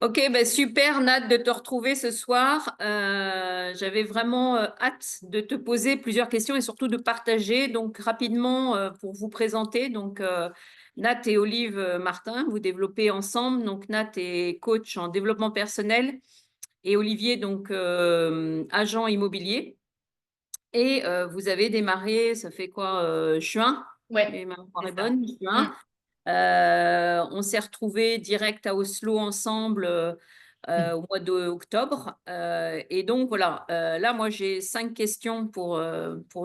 Ok, ben super Nat de te retrouver ce soir. J'avais vraiment hâte de te poser plusieurs questions et surtout de partager. Donc rapidement pour vous présenter, Nat et Olive Martin, vous développez ensemble. Donc Nat est coach en développement personnel et Olivier agent immobilier. Et vous avez démarré, ça fait quoi, juin? Ouais, Et ma mémoire c'est est ça. bonne, Mm. juin. On s'est retrouvés direct à Oslo ensemble au mois d'octobre. Et donc voilà, là moi j'ai 5 questions pour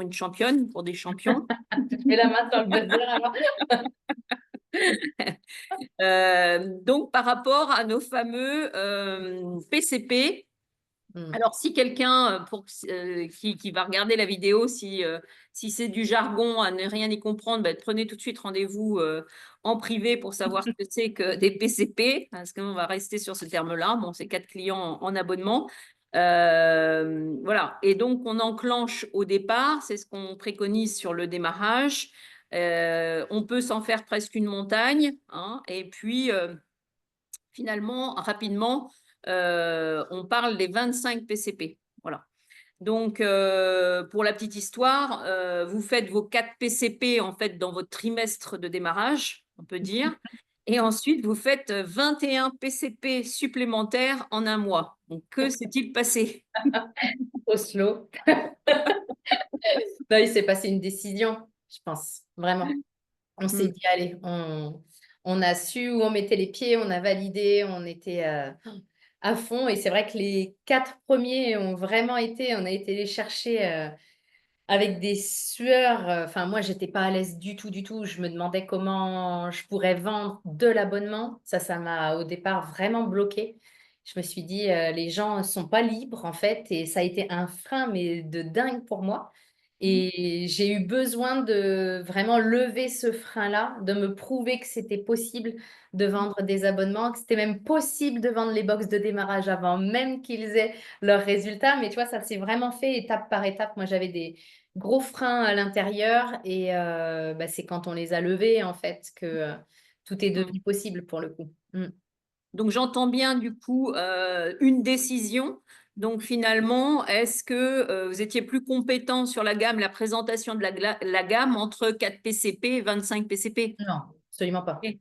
une championne, pour des champions. Tu te mets la main sur le buzzer alors. Donc par rapport à nos fameux PCP. Mm. Alors, si quelqu'un qui va regarder la vidéo, si c'est du jargon à ne rien y comprendre, ben, prenez tout de suite rendez-vous en privé pour savoir ce que c'est que des PCP, parce qu'on va rester sur ce terme-là. Bon, c'est 4 clients en abonnement. Voilà. Et donc, on enclenche au départ, c'est ce qu'on préconise sur le démarrage. On peut s'en faire presque une montagne, hein, et puis, finalement, rapidement, on parle des 25 PCP. Voilà. Donc, pour la petite histoire, vous faites vos 4 PCP en fait dans votre trimestre de démarrage, on peut dire. Et ensuite, vous faites 21 PCP supplémentaires en un mois. Donc, que s'est-il passé? Oslo. Non, il s'est passé une décision, je pense, vraiment. On s'est Hmm. dit, allez, on a su où on mettait les pieds, on a validé, on était à fond. Et c'est vrai que les 4 premiers ont vraiment été, on a été les chercher avec des sueurs. Enfin, moi, j'étais pas à l'aise du tout, du tout. Je me demandais comment je pourrais vendre de l'abonnement. Ça m'a au départ vraiment bloqué. Je me suis dit, les gens ne sont pas libres en fait, et ça a été un frein, mais de dingue pour moi. Et j'ai eu besoin de vraiment lever ce frein-là, de me prouver que c'était possible de vendre des abonnements, que c'était même possible de vendre les box de démarrage avant même qu'ils aient leurs résultats. Mais tu vois, ça s'est vraiment fait étape par étape. Moi, j'avais des gros freins à l'intérieur, et bah, c'est quand on les a levés, en fait, que tout est Hmm. devenu possible pour le coup. Mm. Donc, j'entends bien du coup une décision. Donc, finalement, est-ce que vous étiez plus compétent sur la gamme, la présentation de la gamme entre 4 PCP et 25 PCP? Non, absolument pas. Ok.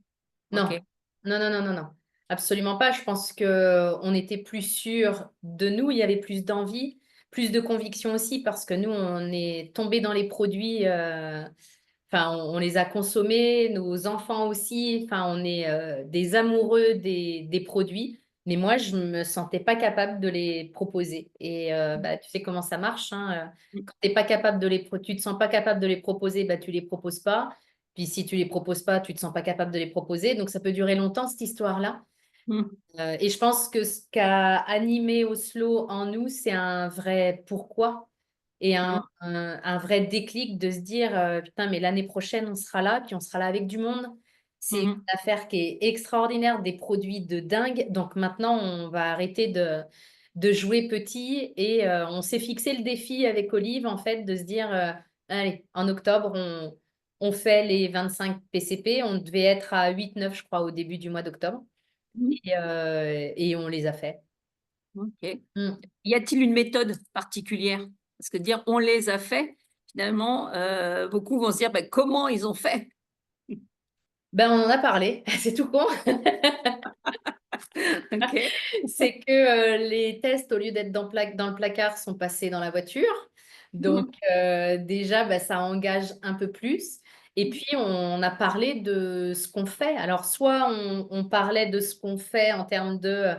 Non, Ok. non, non, non, non, non. Absolument pas. Je pense que on était plus sûr de nous, il y avait plus d'envie, plus de conviction aussi, parce que nous, on est tombé dans les produits, enfin, on les a consommés, nos enfants aussi, enfin, on est des amoureux des produits, mais moi, je me sentais pas capable de les proposer. Et bah, tu sais comment ça marche, hein. Quand t'es pas capable tu te sens pas capable de les proposer, bah, tu les proposes pas. Puis si tu les proposes pas, tu te sens pas capable de les proposer. Donc ça peut durer longtemps, cette histoire-là. Hmm. Et je pense que ce qu'a animé Oslo en nous, c'est un vrai pourquoi et Hmm. un vrai déclic de se dire, putain, mais l'année prochaine, on sera là, puis on sera là avec du monde. C'est une Hmm. affaire qui est extraordinaire, des produits de dingue. Donc maintenant, on va arrêter de jouer petit, et on s'est fixé le défi avec Olive, en fait, de se dire, allez, en octobre, on fait les 25 PCP. On devait être à 8-9, je crois, au début du mois d'octobre. Hmm. Et on les a fait. Ok. Mm. Y a-t-il une méthode particulière? Parce que dire on les a fait, finalement, beaucoup vont se dire ben, comment ils ont fait? Ben, on en a parlé, c'est tout con. Ok. C'est que les tests, au lieu d'être dans le placard, sont passés dans la voiture. Donc, déjà, ben, ça engage un peu plus. Et puis, on a parlé de ce qu'on fait. Alors, soit on parlait de ce qu'on fait en termes de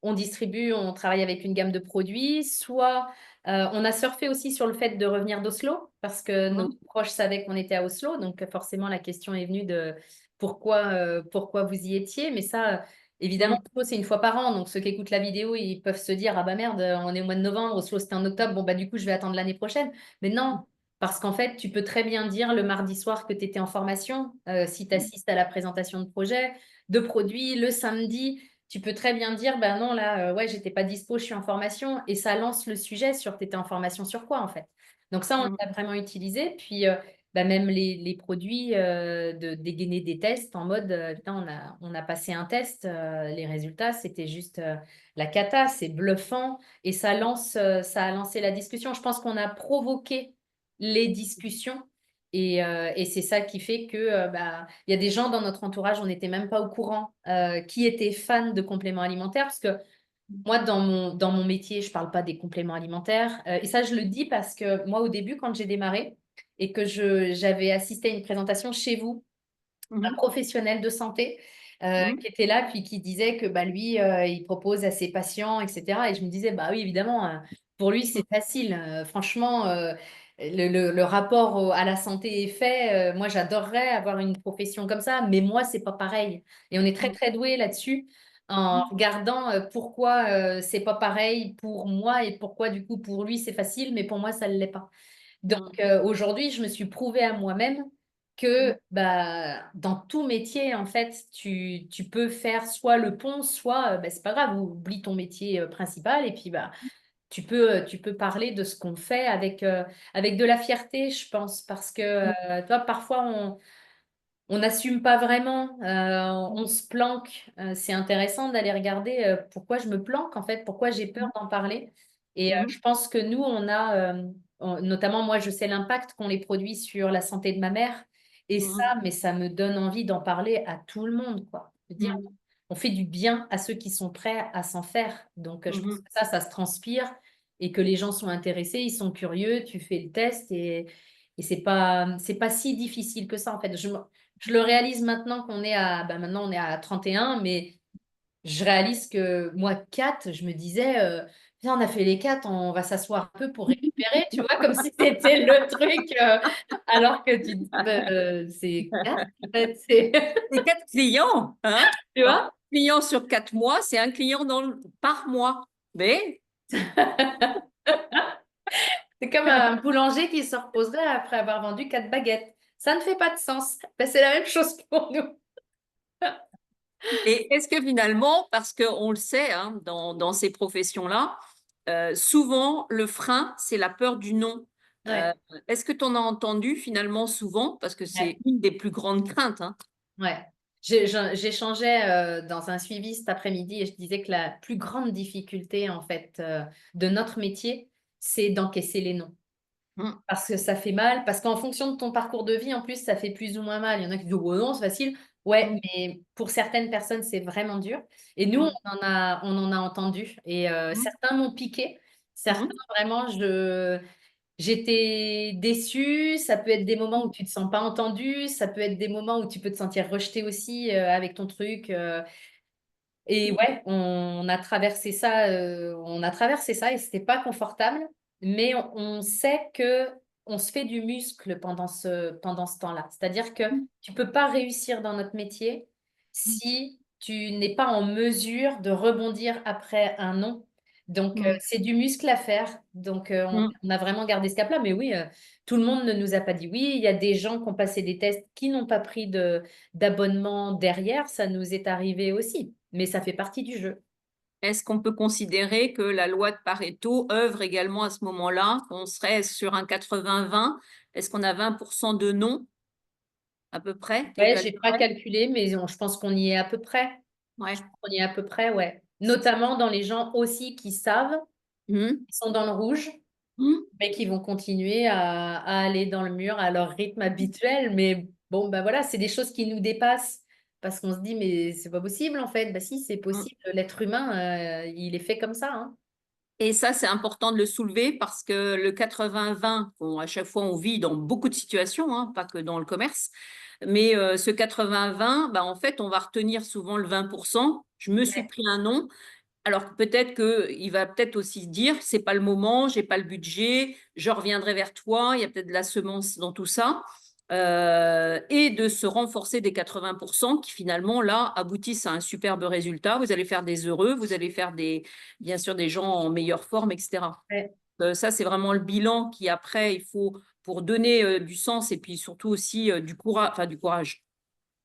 on distribue, on travaille avec une gamme de produits, soit on a surfé aussi sur le fait de revenir d'Oslo, parce que nos Hmm. proches savaient qu'on était à Oslo. Donc, forcément, la question est venue de pourquoi vous y étiez. Mais ça, évidemment, Hmm. Oslo, c'est une fois par an. Donc, ceux qui écoutent la vidéo, ils peuvent se dire, ah bah merde, on est au mois de novembre, Oslo, c'était en octobre, bon bah du coup, je vais attendre l'année prochaine. Mais non, parce qu'en fait, tu peux très bien dire le mardi soir que tu étais en formation, si tu assistes à la présentation de projet, de produits, le samedi. Tu peux très bien dire, ben non, là, ouais, j'étais pas dispo, je suis en formation. Et ça lance le sujet sur, t'étais en formation sur quoi, en fait. Donc ça, on Hmm. l'a vraiment utilisé. Puis, bah, même les produits, de dégainer des tests en mode, putain, on a passé un test, les résultats, c'était juste, la cata, c'est bluffant et ça a lancé la discussion. Je pense qu'on a provoqué les discussions et c'est ça qui fait que, bah, il y a des gens dans notre entourage, on n'était même pas au courant, qui étaient fans de compléments alimentaires. Parce que moi, dans mon métier, je parle pas des compléments alimentaires, et ça, je le dis parce que moi, au début, quand j'ai démarré et que j'avais assisté à une présentation chez vous, un Mhm. professionnel de santé, Mhm. qui était là, puis qui disait que, bah, lui, il propose à ses patients et cetera et je me disais: «Bah, oui, évidemment, pour lui, c'est facile, franchement, le rapport à la santé est fait, moi, j'adorerais avoir une profession comme ça, mais moi, c'est pas pareil» et on est très, Mhm. très doué là-dessus, en regardant, pourquoi, c'est pas pareil pour moi et pourquoi, du coup, pour lui, c'est facile, mais pour moi, ça ne l'est pas. Donc, Mhm. aujourd'hui, je me suis prouvé à moi-même que, bah, dans tout métier, en fait, tu peux faire soit le pont, soit, bah, c'est pas grave, oublie ton métier, principal et puis, bah, tu peux parler de ce qu'on fait avec de la fierté, je pense. Parce que, Mhm. tu vois, parfois, on n'assume pas vraiment, on se planque. C'est intéressant d'aller regarder, pourquoi je me planque en fait, pourquoi j'ai peur d'en parler et Mhm. je pense que nous, on a, notamment moi, je sais l'impact qu'ont les produits sur la santé de ma mère et ça, Mhm. mais ça me donne envie d'en parler à tout le monde, quoi. De dire, Mhm. on fait du bien à ceux qui sont prêts à s'en faire. Donc, je pense Mhm. que ça se transpire et que les gens sont intéressés, ils sont curieux, tu fais le test et c'est pas si difficile que ça, en fait. Je le réalise maintenant qu'on est à, bah, maintenant on est à 31, mais je réalise que moi, 4, je me disais, viens, on a fait les 4, on va s'asseoir un peu pour récupérer, tu vois, comme si c'était le truc, alors que tu dis, bah, c'est 4, en fait, c'est, Et 4 clients, hein? tu Alors, vois? client sur 4 mois, c'est un client par mois. Mais C'est comme un boulanger qui se reposerait après avoir vendu 4 baguettes. Ça ne fait pas de sens. Ben, c'est la même chose pour nous. et est-ce que finalement, parce qu'on le sait, hein, dans ces professions-là, souvent le frein, c'est la peur du non. Heu, Ouais, est-ce que tu en as entendu finalement souvent? Parce que ouais. c'est une des plus grandes craintes, hein. Ouais. J'échangeais, dans un suivi cet après-midi et je disais que la plus grande difficulté, en fait, de notre métier, c'est d'encaisser les «non». Mmh. Parce que ça fait mal, parce qu'en fonction de ton parcours de vie, en plus, ça fait plus ou moins mal. Il y en a qui disent: «Oh non, c'est facile». Ouais, Mmh. mais pour certaines personnes, c'est vraiment dur et nous, Mmh. on en a entendu et Mmh. certains m'ont piqué. Certains, Mmh. vraiment, j'étais déçue, ça peut être des moments où tu te sens pas entendu, ça peut être des moments où tu peux te sentir rejeté aussi, avec ton truc, et Mmh. ouais, on a traversé ça et c'était pas confortable, mais on sait qu'on se fait du muscle pendant ce temps-là. C'est-à-dire que Mmh. tu peux pas réussir dans notre métier Mmh. si tu n'es pas en mesure de rebondir après un non. Donc, Mmh. c'est du muscle à faire. Donc, Mmh. on a vraiment gardé ce cap-là. Mais oui, tout le monde ne nous a pas dit oui. Il y a des gens qui ont passé des tests qui n'ont pas pris d'abonnement derrière. Ça nous est arrivé aussi, mais ça fait partie du jeu. Est-ce qu'on peut considérer que la loi de Pareto œuvre également à ce moment-là? On serait sur un 80-20? Est-ce qu'on a 20 de non, à peu près? Tu Ouais, j'ai pas calculerais? calculé, mais je pense qu'on y est à peu près. Je Ouais. pense qu'on y est à peu près, ouais. Notamment dans les gens aussi qui savent, Mmh. qui sont dans le rouge, Mmh. mais qui vont continuer à aller dans le mur à leur rythme habituel. Mais bon, bah voilà, c'est des choses qui nous dépassent parce qu'on se dit, mais c'est pas possible en fait. Bah si, c'est Mmh. possible. L'être humain, il est fait comme ça, hein. Et ça, c'est important de le soulever parce que le 80-20, bon, à chaque fois, on vit dans beaucoup de situations, hein, pas que dans le commerce. Mais ce 80-20, bah, en fait, on va retenir souvent le 20%. Je me suis Ouais, pris un non. Alors que peut-être qu'il va peut-être aussi se dire, c'est pas le moment, j'ai pas le budget, je reviendrai vers toi. Il y a peut-être de la semence dans tout ça. Et de se renforcer des 80% qui finalement là aboutissent à un superbe résultat. Vous allez faire des heureux, vous allez faire bien sûr des gens en meilleure forme, etc. ouais, Ça, c'est vraiment le bilan qui après, il faut pour donner du sens et puis surtout aussi du courage, enfin du courage,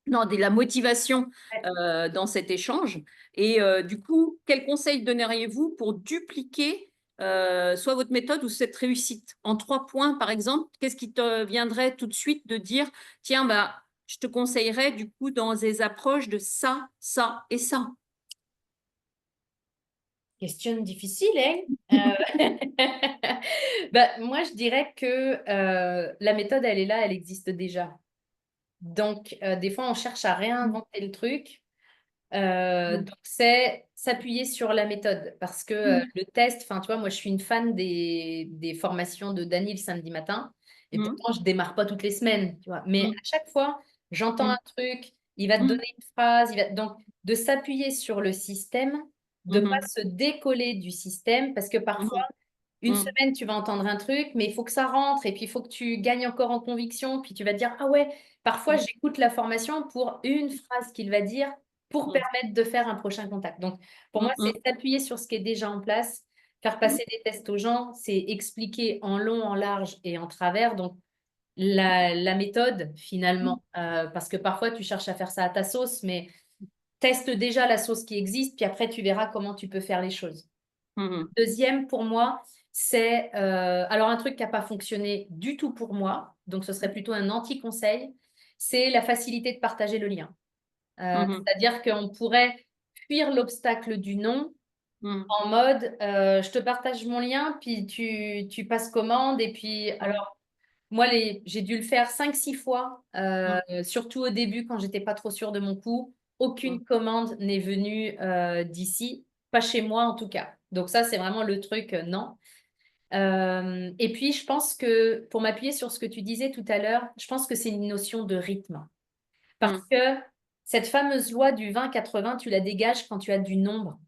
non, de la motivation, ouais. dans cet échange et du coup, quels conseils donneriez-vous pour dupliquer, soit votre méthode ou cette réussite. En 3 points, par exemple, qu'est-ce qui te viendrait tout de suite de dire: «Tiens, bah, je te conseillerais du coup dans des approches de ça, ça et ça»? Question difficile, hein? Bah, moi, je dirais que la méthode, elle est là, elle existe déjà. Donc, des fois, on cherche à Mmh. réinventer le truc. Mmh. Donc, c'est s'appuyer sur la méthode parce que Mmh. le test, enfin, tu vois, moi, je suis une fan des formations de Dany le samedi matin et Mmh. pourtant, je démarre pas toutes les semaines, tu vois. Mais à Mmh. chaque fois, j'entends Mmh. un truc, il va te Mmh. donner une phrase, donc de s'appuyer sur le système, de Mmh pas mh. se décoller du système parce que parfois, Mmh. une Mmh. semaine, tu vas entendre un truc, mais il faut que ça rentre et puis il faut que tu gagnes encore en conviction. Puis tu vas te dire, ah ouais, parfois Mmh. j'écoute la formation pour une phrase qu'il va dire pour Mmh. permettre de faire un prochain contact. Donc pour moi, Mmh c'est mh. s'appuyer sur ce qui est déjà en place, faire Mmh. passer des tests aux gens, c'est expliquer en long, en large et en travers. Donc la méthode Mmh. finalement, parce que parfois tu cherches à faire ça à ta sauce, mais teste déjà la sauce qui existe, puis après tu verras comment tu peux faire les choses. Mmh. Deuxième, pour moi, c'est alors un truc qui a pas fonctionné du tout pour moi, donc ce serait plutôt un anti-conseil, c'est la facilité de partager le lien. Mmh. C'est-à-dire qu'on pourrait fuir l'obstacle du non Mmh. en mode, je te partage mon lien, puis tu passes commande et puis Mmh. alors moi j'ai dû le faire 5 6 fois, Mmh. surtout au début quand j'étais pas trop sûre de mon coup. Mmh. Aucune commande n'est venue, d'ici, pas chez moi en tout cas. Donc ça, c'est vraiment le truc, non. Et puis je pense que pour m'appuyer sur ce que tu disais tout à l'heure, je pense que c'est une notion de rythme. Parce Mmh. que cette fameuse loi du 20-80, tu la dégages quand tu as du nombre.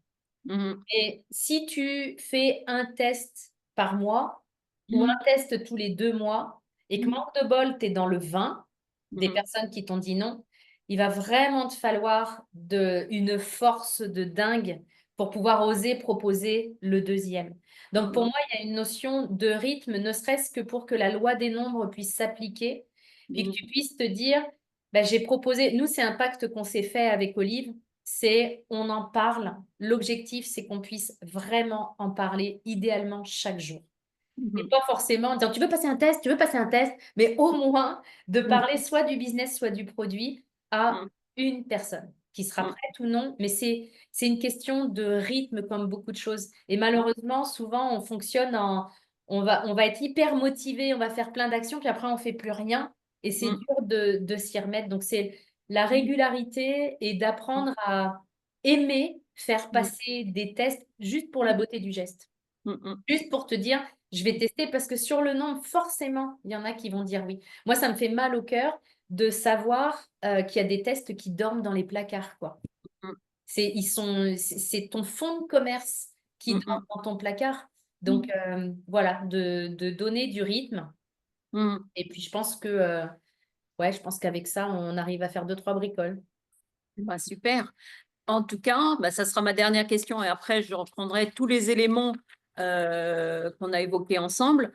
Mmh. Et si tu fais un test par mois ou Mmh. un test tous les 2 mois et que Mmh. manque de bol, tu es dans le 20 des Mmh. personnes qui t'ont dit non, il va vraiment te falloir une force de dingue pour pouvoir oser proposer le deuxième. Donc pour Mmh. moi, il y a une notion de rythme, ne serait-ce que pour que la loi des nombres puisse s'appliquer, puis que tu Mmh. puisses te dire: «Bah, j'ai proposé». Nous, c'est un pacte qu'on s'est fait avec Olive, c'est on en parle. L'objectif, c'est qu'on puisse vraiment en parler, idéalement chaque jour. Et Mmh. pas forcément en disant: «Tu veux passer un test? Tu veux passer un test?» mais au moins de Mmh. parler soit du business, soit du produit à Mmh. une personne qui sera Mmh. prête ou non, mais c'est une question de rythme comme beaucoup de choses. Et Mmh. malheureusement, souvent, on fonctionne en on va être hyper motivé, on va faire plein d'actions, puis après on fait plus rien et c'est Mmh. dur de s'y remettre. Donc c'est la Mmh. régularité et d'apprendre à aimer faire Mmh. passer des tests juste pour la beauté du geste. Mmh. Mmh. Juste pour te dire, je vais tester parce que sur le nombre, forcément, il y en a qui vont dire oui. Moi, ça me fait mal au cœur de savoir qu'il y a des tests qui dorment dans les placards, quoi. Mmh. C'est ton fonds de commerce qui Mmh. dort Mmh. dans ton placard. Donc, Mmh. voilà, de donner du rythme. Mmh. Et puis, je pense que, ouais, je pense qu'avec ça, on arrive à faire deux, trois bricoles. Bah, super. En tout cas, bah, ça sera ma dernière question et après je reprendrai tous les éléments, qu'on a évoqués ensemble,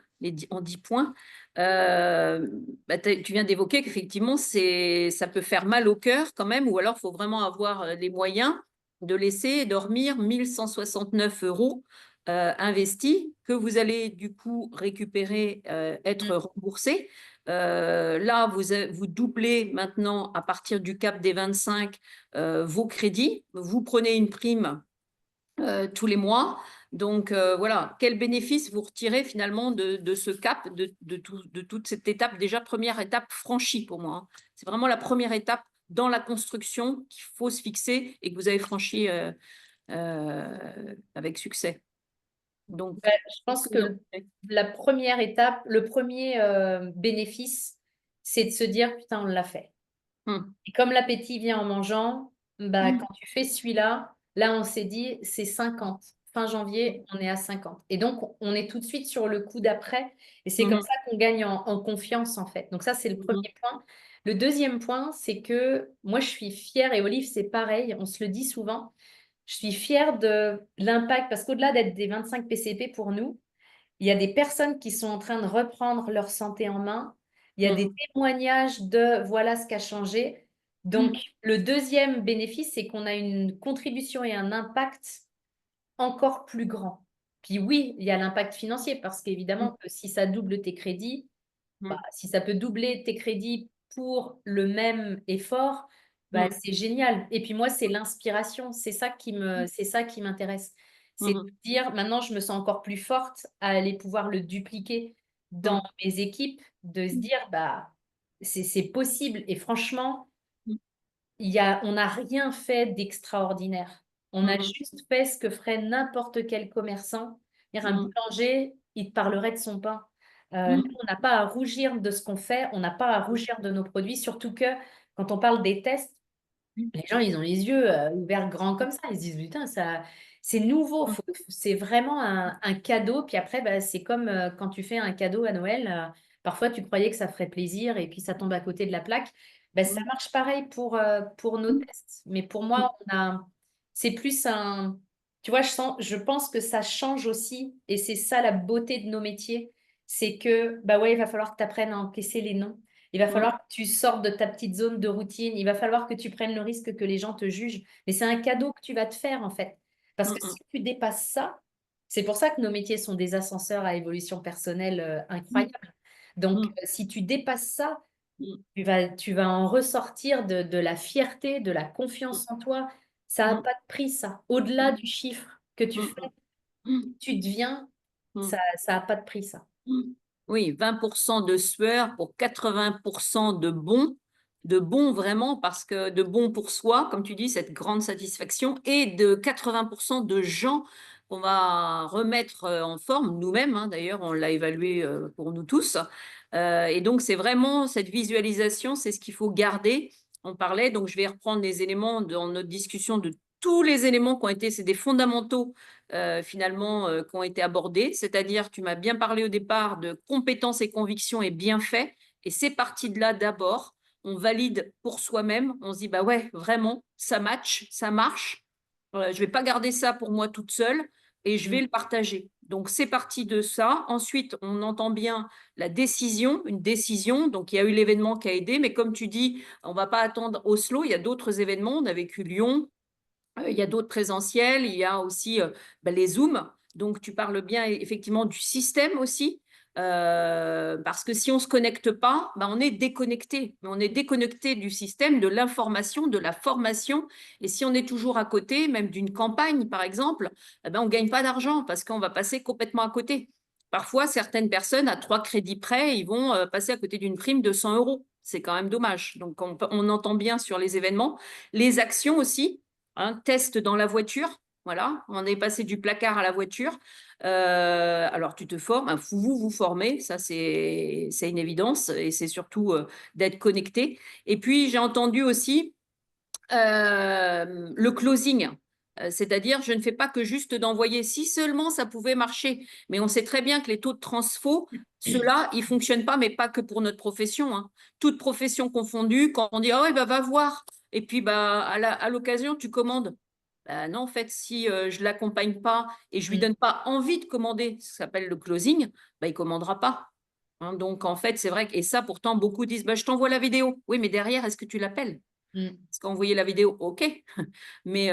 en 10 points. Bah, tu viens d'évoquer qu'effectivement ça peut faire mal au cœur quand même ou alors il faut vraiment avoir, les moyens de laisser dormir 1 169 € investis que vous allez du coup récupérer, Mmh. être remboursés. Là vous doublez maintenant à partir du cap des 25 vos crédits. Vous prenez une prime tous les mois. Donc voilà, quel bénéfice vous retirez finalement de ce cap, de toute cette étape, déjà première étape franchie pour moi, hein. C'est vraiment la première étape dans la construction qu'il faut se fixer et que vous avez franchi avec succès. Donc, Ouais, je qu'est-ce pense que vous en que pensez? la première étape, le premier bénéfice, c'est de se dire: «Putain, on l'a fait». Mmh. Et comme l'appétit vient en mangeant, bah, Mmh. quand tu fais celui-là, là, on s'est dit: «C'est 50. Fin janvier, on est à 50 et donc on est tout de suite sur le coup d'après et c'est comme Mmh. ça qu'on gagne en confiance, en fait. Donc ça, c'est le Mmh. premier point. Le deuxième point, c'est que moi, je suis fière et Olive, c'est pareil, on se le dit souvent. Je suis fière de l'impact parce qu'au-delà d'être des 25 PCP pour nous, il y a des personnes qui sont en train de reprendre leur santé en main. Il y a des Mmh. témoignages de voilà ce qui a changé. Donc, Mmh. le deuxième bénéfice, c'est qu'on a une contribution et un impact encore plus grand. Puis oui, il y a l'impact financier parce Mmh, qu'évidemment que si ça double tes crédits, bah, mmh, si ça peut doubler tes crédits pour le même effort, bah, mmh, c'est génial. Et puis moi, c'est l'inspiration, mmh, c'est ça qui m'intéresse. C'est de mmh, dire maintenant, je me sens encore plus forte à aller pouvoir le dupliquer dans mmh, mes équipes, de se mmh, dire, bah, c'est possible. Et franchement, mmh, on n'a rien fait d'extraordinaire. On a mmh, juste fait ce que ferait n'importe quel commerçant. C'est-à-dire un mmh, boulanger, il te parlerait de son pain. Nous, mmh, on n'a pas à rougir de ce qu'on fait, on n'a pas à mmh, rougir de nos produits, surtout que quand on parle des tests, mmh, les gens, ils ont les yeux ouverts grands comme ça. Ils se disent, putain, ça, c'est nouveau. mmh, C'est vraiment un cadeau. Puis après, bah, c'est comme quand tu fais un cadeau à Noël. Parfois, tu croyais que ça ferait plaisir et puis ça tombe à côté de la plaque. Bah, ça mmh, marche pareil pour nos mmh, tests. Mais pour mmh, moi, c'est plus un. Tu vois, je pense que ça change aussi. Et c'est ça la beauté de nos métiers. C'est que, bah ouais, il va falloir que tu apprennes à encaisser les noms. Il va mmh, falloir que tu sortes de ta petite zone de routine. Il va falloir que tu prennes le risque que les gens te jugent. Mais c'est un cadeau que tu vas te faire, en fait. Parce que mmh, si tu dépasses ça, c'est pour ça que nos métiers sont des ascenseurs à évolution personnelle mmh, incroyables. Donc, mmh, si tu dépasses ça, mmh, tu vas en ressortir de la fierté, de la confiance en toi. Ça n'a mmh, pas de prix, ça. Au-delà du chiffre que tu mmh, fais, mmh, tu deviens, mmh. ça n'a pas de prix, ça. Mmh. Oui, 20% de sueur pour 80% de bons vraiment, parce que de bons pour soi, comme tu dis, cette grande satisfaction, et de 80% de gens qu'on va remettre en forme, nous-mêmes, hein, d'ailleurs, on l'a évalué pour nous tous. Et donc, c'est vraiment cette visualisation, c'est ce qu'il faut garder. On parlait, donc je vais reprendre les éléments dans notre discussion de tous les éléments qui ont été, c'est des fondamentaux finalement, qui ont été abordées. C'est-à-dire, tu m'as bien parlé au départ de compétences et convictions et bienfaits. Et c'est parti de là d'abord. On valide pour soi-même. On se dit, bah ouais, vraiment, ça match, ça marche. Je ne vais pas garder ça pour moi toute seule et je vais Mm. le partager. Donc, c'est parti de ça. Ensuite, on entend bien la décision, une décision. Donc, il y a eu l'événement qui a aidé. Mais comme tu dis, on ne va pas attendre Oslo. Il y a d'autres événements. On a vécu Lyon, il y a d'autres présentiels, il y a aussi les Zooms. Donc, tu parles bien effectivement du système aussi. Parce que si on ne se connecte pas, on est déconnecté. On est déconnecté du système, de l'information, de la formation. Et si on est toujours à côté, même d'une campagne, par exemple, on ne gagne pas d'argent parce qu'on va passer complètement à côté. Parfois, certaines personnes, à 3 crédits près, ils vont passer à côté d'une prime de 100 euros. C'est quand même dommage. Donc, on entend bien sur les événements. Les actions aussi. Test dans la voiture. Voilà, on est passé du placard à la voiture. Alors, tu te formes, vous vous formez, ça c'est une évidence, et c'est surtout d'être connecté. Et puis, j'ai entendu aussi le closing. C'est-à-dire, je ne fais pas que juste d'envoyer. Si seulement ça pouvait marcher. Mais on sait très bien que les taux de transfo, ceux-là, ils ne fonctionnent pas, mais pas que pour notre profession, hein. Toute profession confondue, quand on dit, ah ouais, bah, va voir. Et puis, bah, à l'occasion, tu commandes. Bah, non, en fait, si je ne l'accompagne pas et je ne lui Mm. donne pas envie de commander, ça s'appelle le closing, bah, il ne commandera pas. Hein. Donc, en fait, c'est vrai que, et ça, pourtant, beaucoup disent, bah, je t'envoie la vidéo. Oui, mais derrière, est-ce que tu l'appelles? Mm. Parce qu'envoyer la vidéo, OK, mais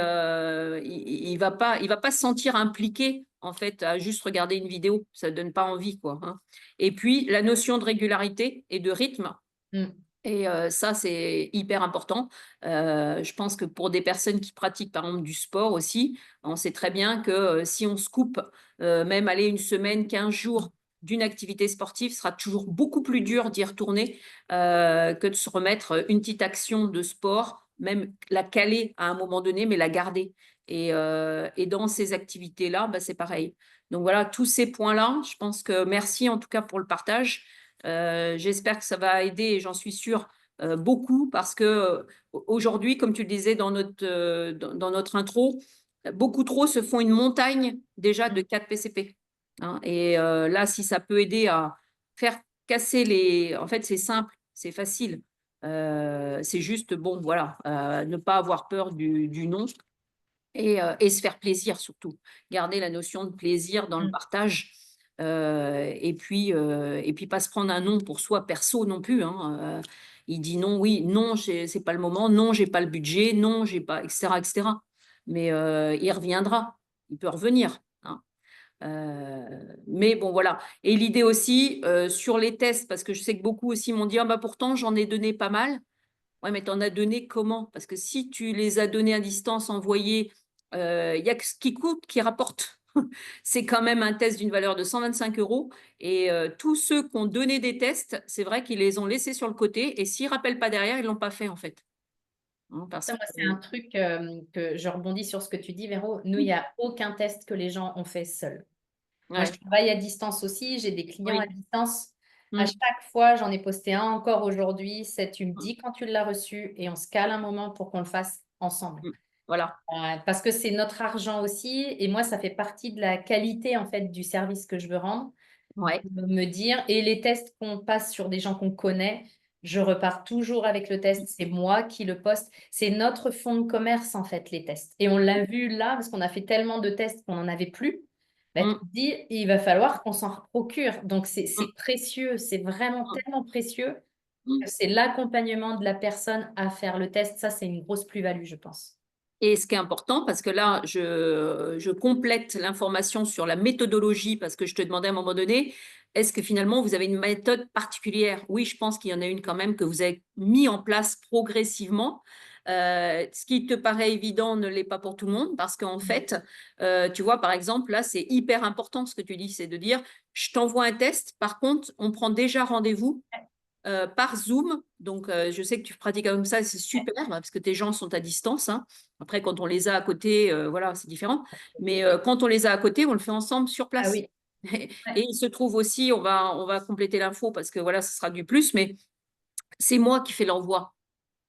il va pas se sentir impliqué, en fait, à juste regarder une vidéo. Ça ne donne pas envie, quoi, hein. Et puis, la notion de régularité et de rythme. Mm. Et ça, c'est hyper important. Je pense que pour des personnes qui pratiquent, par exemple, du sport aussi, on sait très bien que si on se coupe, même aller une semaine, 15 jours d'une activité sportive, ce sera toujours beaucoup plus dur d'y retourner que de se remettre une petite action de sport, même la caler à un moment donné, mais la garder. Et dans ces activités-là, c'est pareil. Donc voilà, tous ces points-là, je pense que merci en tout cas pour le partage. J'espère que ça va aider, et j'en suis sûre, beaucoup, parce que aujourd'hui, comme tu le disais dans notre intro, beaucoup trop se font une montagne déjà de 4 PCP. Hein. Et là, si ça peut aider à faire casser les... En fait, c'est simple, c'est facile. C'est juste, bon, voilà, ne pas avoir peur du non, et se faire plaisir surtout. Garder la notion de plaisir dans le Mm. partage, et puis pas se prendre un non pour soi perso non plus, hein. Il dit non, oui, non, c'est pas le moment, non, j'ai pas le budget, non, j'ai pas, et cetera, et cetera. Mais il reviendra, il peut revenir, hein. Mais bon, voilà. Et l'idée aussi, sur les tests, parce que je sais que beaucoup aussi m'ont dit, ah, bah, pourtant, j'en ai donné pas mal. Ouais, mais tu en as donné comment? Parce que si tu les as donnés à distance, envoyés, il y a que ce qui coûte qui rapporte. C'est quand même un test d'une valeur de 125 € et tous ceux qui ont donné des tests, c'est vrai qu'ils les ont laissés sur le côté et s'ils rappellent pas derrière, ils l'ont pas fait, en fait. Hein, parce Ça, que moi, c'est un truc, que je rebondis sur ce que tu dis, Véro. Nous, il mmh, y a aucun test que les gens ont fait seuls. Moi, je ouais, travaille à distance aussi, j'ai des clients à oui, distance. À mmh, chaque fois, j'en ai posté un encore aujourd'hui, c'est tu me mmh, dis quand tu l'as reçu et on se cale un moment pour qu'on le fasse ensemble. mmh. Voilà. Parce que c'est notre argent aussi et moi, ça fait partie de la qualité, en fait, du service que je veux rendre. Ouais. Me dire et les tests qu'on passe sur des gens qu'on connaît, je repars toujours avec le test, c'est moi qui le poste. C'est notre fonds de commerce, en fait, les tests et on l'a vu là, parce qu'on a fait tellement de tests qu'on n'en avait plus. Bah, tu Mmh, te dis: «Il va falloir qu'on s'en procure», donc mmh, c'est précieux, c'est vraiment mmh, tellement précieux mmh. que c'est l'accompagnement de la personne à faire le test. Ça, c'est une grosse plus-value, je pense. Et ce qui est important, parce que là, je complète l'information sur la méthodologie, parce que je te demandais à un moment donné, est-ce que finalement vous avez une méthode particulière? Oui, je pense qu'il y en a une quand même que vous avez mis en place progressivement. Ce qui te paraît évident ne l'est pas pour tout le monde, parce qu'en Mmh. fait, tu vois, par exemple, là, c'est hyper important ce que tu dis, c'est de dire, je t'envoie un test, par contre, on prend déjà rendez-vous par Zoom. Donc, je sais que tu pratiques comme ça, c'est super, parce que tes gens sont à distance, hein. Après, quand on les a à côté, voilà, c'est différent. Mais, quand on les a à côté, on le fait ensemble sur Ah place. oui, ouais. Et il se trouve aussi, on va compléter l'info parce que voilà, ce sera du plus, mais c'est moi qui fais l'envoi.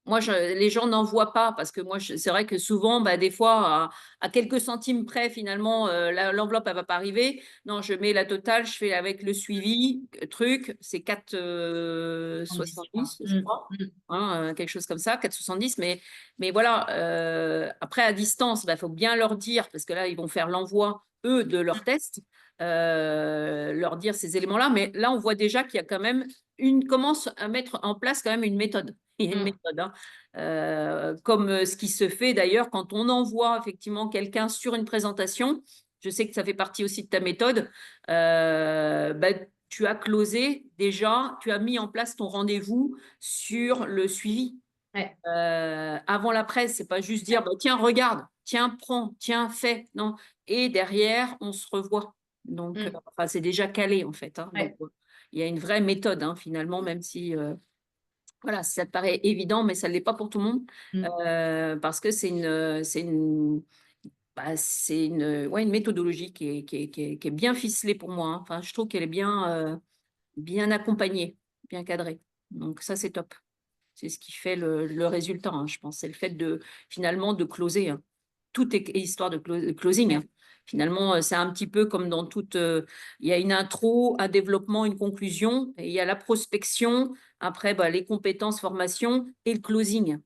Moi, les gens n'en voient pas parce que moi, c'est vrai que souvent, bah, des fois, à quelques centimes près, finalement, l'enveloppe, elle va pas arriver. Non, je mets la totale, je fais avec le suivi, truc, c'est 4 70, je crois. 70, je Mmh, crois, mmh. hein, quelque chose comme ça, 4,70. Mais voilà, après, à distance, il faut bien leur dire, parce que là, ils vont faire l'envoi, eux, de leurs tests, leur dire ces éléments-là. Mais là, on voit déjà qu'il y a quand même commence à mettre en place quand même une méthode. Il y a une Mmh. méthode, hein. Comme ce qui se fait d'ailleurs quand on envoie effectivement quelqu'un sur une présentation. Je sais que ça fait partie aussi de ta méthode. Bah, tu as closé déjà, tu as mis en place ton rendez-vous sur le suivi. Ouais, Avant la presse, c'est pas juste dire bah, tiens, regarde, tiens, prends, tiens, fais. Non. Et derrière, on se revoit. Donc, mmh, enfin, c'est déjà calé en fait, hein. Donc, ouais, il y a une vraie méthode hein, finalement, même si voilà, ça te paraît évident, mais ça ne l'est pas pour tout le monde, mmh, parce que c'est une ouais, une méthodologie qui est bien ficelée pour moi, hein. Enfin, je trouve qu'elle est bien accompagnée, bien cadrée. Donc ça, c'est top. C'est ce qui fait le résultat, hein, je pense. C'est le fait finalement de closer, hein. Tout est histoire de closing, hein. ouais. Finalement, c'est un petit peu comme dans toute, il y a une intro, un développement, une conclusion et il y a la prospection, après, bah, les compétences, formation et le closing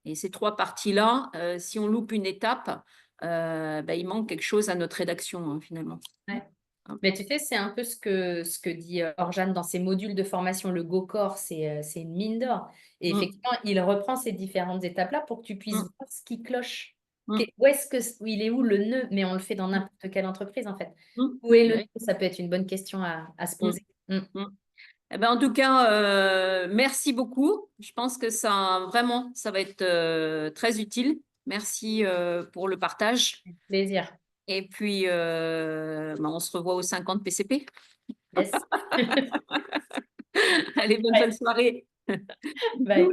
et ces 3 parties-là, si on loupe une étape, bah, il manque quelque chose à notre rédaction, hein, finalement. Ouais. Hein. Mais tu sais, c'est un peu ce que dit, Orjane dans ses modules de formation, le GoCore, c'est une mine d'or et Mmh, effectivement, il reprend ces différentes étapes-là pour que tu puisses mmh, voir ce qui cloche. mmh, Où est-ce que où il est où le nœud? Mais on le fait dans mmh, n'importe quelle entreprise, en fait. mmh. Où est le nœud? Ouais. Ça peut être une bonne question à se Mmh, poser. Mmh. mmh. Eh ben, en tout cas, merci beaucoup. Je pense que ça vraiment, ça va être, très utile. Merci, pour le partage Plaisir. et puis, bah, on se revoit aux 50 PCP. Yes. Allez, bonne fin de Ouais. soirée. Bye.